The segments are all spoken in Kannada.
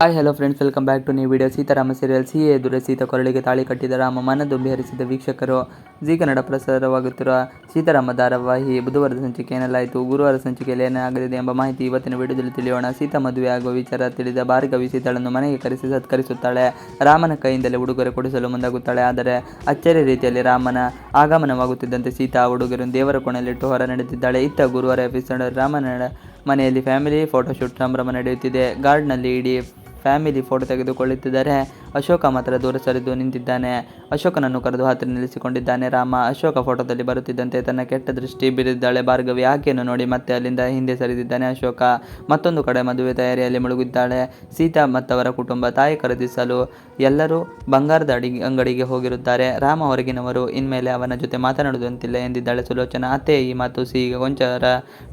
Hi hello friends, welcome back to new video. Sitarama serial ಸಿ ಎದುರೇ ಸೀತಾ ಕೊರಳಿಗೆ ತಾಳಿ ಕಟ್ಟಿದ ರಾಮ ಮನದೊಂಬಿ ಹರಿಸಿದ ವೀಕ್ಷಕರು. ಜಿ ಕನ್ನಡ ಪ್ರಸಾರವಾಗುತ್ತಿರುವ ಸೀತಾರಾಮ ಧಾರಾವಾಹಿ ಬುಧವಾರದ ಸಂಚಿಕೆ ಏನೆಲ್ಲಾಯಿತು, ಗುರುವಾರ ಸಂಚಿಕೆಯಲ್ಲಿ ಏನಾಗಲಿದೆ ಎಂಬ ಮಾಹಿತಿ ಇವತ್ತಿನ ವಿಡಿಯೋದಲ್ಲಿ ತಿಳಿಯೋಣ. ಸೀತಾ ಮದುವೆ ಆಗುವ ವಿಚಾರ ತಿಳಿದ ಭಾರ್ಗವಿ ಸೀತಾಳನ್ನು ಮನೆಗೆ ಕರೆಸಿ ಸತ್ಕರಿಸುತ್ತಾಳೆ. ರಾಮನ ಕೈಯಿಂದಲೇ ಉಡುಗೊರೆ ಕೊಡಿಸಲು ಮುಂದಾಗುತ್ತಾಳೆ. ಆದರೆ ಅಚ್ಚರಿ ರೀತಿಯಲ್ಲಿ ರಾಮನ ಆಗಮನವಾಗುತ್ತಿದ್ದಂತೆ ಸೀತಾ ಆ ಉಡುಗೊರೆಯನ್ನು ದೇವರ ಕೋಣೆಯಲ್ಲಿಟ್ಟು ಹೊರ ನಡೆದಿದ್ದಾಳೆ. ಇತ್ತ ಗುರುವಾರ ಎಪಿಸೋಡ್ ರಾಮನ ಮನೆಯಲ್ಲಿ ಫ್ಯಾಮಿಲಿ ಫೋಟೋಶೂಟ್ ಸಂಭ್ರಮ ನಡೆಯುತ್ತಿದೆ. ಗಾರ್ಡನ್ನಲ್ಲಿ ಇಡೀ ಫ್ಯಾಮಿಲಿ ಫೋಟೋ ತೆಗೆದುಕೊಳ್ಳುತ್ತಿದ್ದಾರೆ. ಅಶೋಕ ಮಾತ್ರ ದೂರ ಸರಿದು ನಿಂತಿದ್ದಾನೆ. ಅಶೋಕನನ್ನು ಕರೆದು ಹತ್ತಿರ ನಿಲ್ಲಿಸಿಕೊಂಡಿದ್ದಾನೆ ರಾಮ. ಅಶೋಕ ಫೋಟೋದಲ್ಲಿ ಬರುತ್ತಿದ್ದಂತೆ ತನ್ನ ಕೆಟ್ಟ ದೃಷ್ಟಿ ಬೀರಿದ್ದಾಳೆ ಭಾರ್ಗವಿ. ಆಕೆಯನ್ನು ನೋಡಿ ಮತ್ತೆ ಅಲ್ಲಿಂದ ಹಿಂದೆ ಸರಿದಿದ್ದಾನೆ ಅಶೋಕ. ಮತ್ತೊಂದು ಕಡೆ ಮದುವೆ ತಯಾರಿಯಲ್ಲಿ ಮುಳುಗಿದ್ದಾಳೆ ಸೀತಾ ಮತ್ತವರ ಕುಟುಂಬ. ತಾಯಿ ಖರೀದಿಸಲು ಎಲ್ಲರೂ ಬಂಗಾರದ ಅಂಗಡಿಗೆ ಹೋಗಿರುತ್ತಾರೆ. ರಾಮ ಹೊರಗಿನವರು, ಇನ್ಮೇಲೆ ಅವನ ಜೊತೆ ಮಾತನಾಡುವಂತಿಲ್ಲ ಎಂದಿದ್ದಾಳೆ ಸುಲೋಚನಾ. ಅತ್ತೆ ಈ ಮಾತು ಸಿಹಿಗೆ ಕೊಂಚ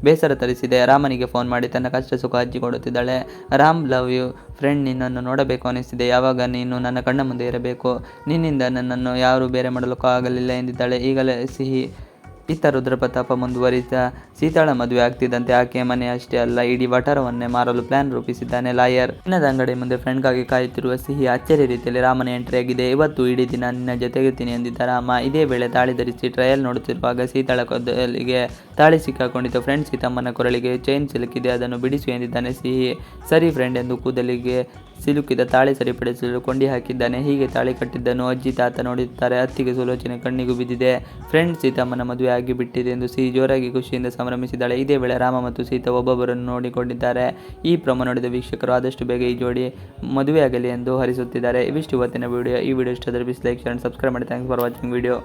ಬೇಸರ ತರಿಸಿದೆ. ರಾಮನಿಗೆ ಫೋನ್ ಮಾಡಿ ತನ್ನ ಕಷ್ಟ ಸುಖ ಹಂಚಿಕೊಳ್ಳುತ್ತಿದ್ದಾಳೆ. ರಾಮ್, ಲವ್ ಯು ಫ್ರೆಂಡ್, ನಿನ್ನನ್ನು ನೋಡಬೇಕು ಅನಿಸ್ತಿದೆ. ಯಾವಾಗ ನೀನು ನನ್ನ ಕಣ್ಣ ಮುಂದೆ ಇರಬೇಕು. ನಿನ್ನಿಂದ ನನ್ನನ್ನು ಯಾರೂ ಬೇರೆ ಮಾಡಲು ಆಗಲಿಲ್ಲ ಎಂದಿದ್ದಾಳೆ ಈಗಲೇ ಸಿಹಿ. ಇತ್ತ ರುದ್ರಪ್ರತಾಪ ಮುಂದುವರಿದ. ಸೀತಾಳ ಮದುವೆ ಆಗ್ತಿದ್ದಂತೆ ಆಕೆಯ ಮನೆ ಅಷ್ಟೇ ಅಲ್ಲ, ಇಡೀ ವಠಾರವನ್ನೇ ಮಾರಲು ಪ್ಲಾನ್ ರೂಪಿಸಿದ್ದಾನೆ ಲಾಯರ್. ಚಿನ್ನದ ಅಂಗಡಿ ಮುಂದೆ ಫ್ರೆಂಡ್ಗಾಗಿ ಕಾಯುತ್ತಿರುವ ಸಿಹಿ ಅಚ್ಚರಿ ರೀತಿಯಲ್ಲಿ ರಾಮನ ಎಂಟ್ರಿ ಆಗಿದೆ. ಇವತ್ತು ಇಡೀ ದಿನ ನಿನ್ನ ಜೊತೆಗಿರ್ತೀನಿ ಎಂದಿದ್ದ ರಾಮ. ಇದೇ ವೇಳೆ ತಾಳಿ ಧರಿಸಿ ಟ್ರಯಲ್ ನೋಡುತ್ತಿರುವಾಗ ಸೀತಾಳ ಕೊರಳಿಗೆ ತಾಳಿ ಸಿಕ್ಕಾಕೊಂಡಿತು. ಫ್ರೆಂಡ್, ಸೀತಮ್ಮನ ಕೊರಳಿಗೆ ಚೈನ್ ಸಿಲುಕಿದೆ, ಅದನ್ನು ಬಿಡಿಸು ಎಂದಿದ್ದಾನೆ ಸಿಹಿ. ಸರಿ ಫ್ರೆಂಡ್ ಎಂದು ಕೂದಲಿಗೆ ಸಿಲುಕಿದ ತಾಳಿ ಸರಿಪಡಿಸಲು ಕೊಂಡಿ ಹಾಕಿದ್ದಾನೆ. ಹೀಗೆ ತಾಳಿ ಕಟ್ಟಿದ್ದನ್ನು ಅಜ್ಜಿ ತಾತ ನೋಡುತ್ತಾರೆ. ಅತ್ತಿಗೆ ಸುಲೋಚನೆ ಕಣ್ಣಿಗೂ ಬಿದ್ದಿದೆ. ಫ್ರೆಂಡ್, ಸೀತಮ್ಮನ ಮದುವೆ ಆಗಿಬಿಟ್ಟಿದೆ ಎಂದು ಸಿಹಿ ಜೋರಾಗಿ ಖುಷಿಯಿಂದ ಸಂಭ್ರಮಿಸಿದ್ದಾಳೆ. ಇದೇ ವೇಳೆ ರಾಮ ಮತ್ತು ಸೀತಾ ಒಬ್ಬೊಬ್ಬರನ್ನು ನೋಡಿಕೊಂಡಿದ್ದಾರೆ. ಈ ಪ್ರೊಮೋ ನೋಡಿದ ವೀಕ್ಷಕರು ಆದಷ್ಟು ಬೇಗ ಈ ಜೋಡಿ ಮದುವೆಯಾಗಲಿ ಎಂದು ಹರಿಸುತ್ತಿದ್ದಾರೆ. ಇವಿಷ್ಟು ಇವತ್ತಿನ ವಿಡಿಯೋ. ಈ ವಿಡಿಯೋ ಇಷ್ಟವಾದರೆ ಪ್ಲೀಸ್ ಲೈಕ್, ಶೇರ್, ಸಬ್ಸ್ಕ್ರೈಬ್ ಮಾಡಿ. Thanks for watching video.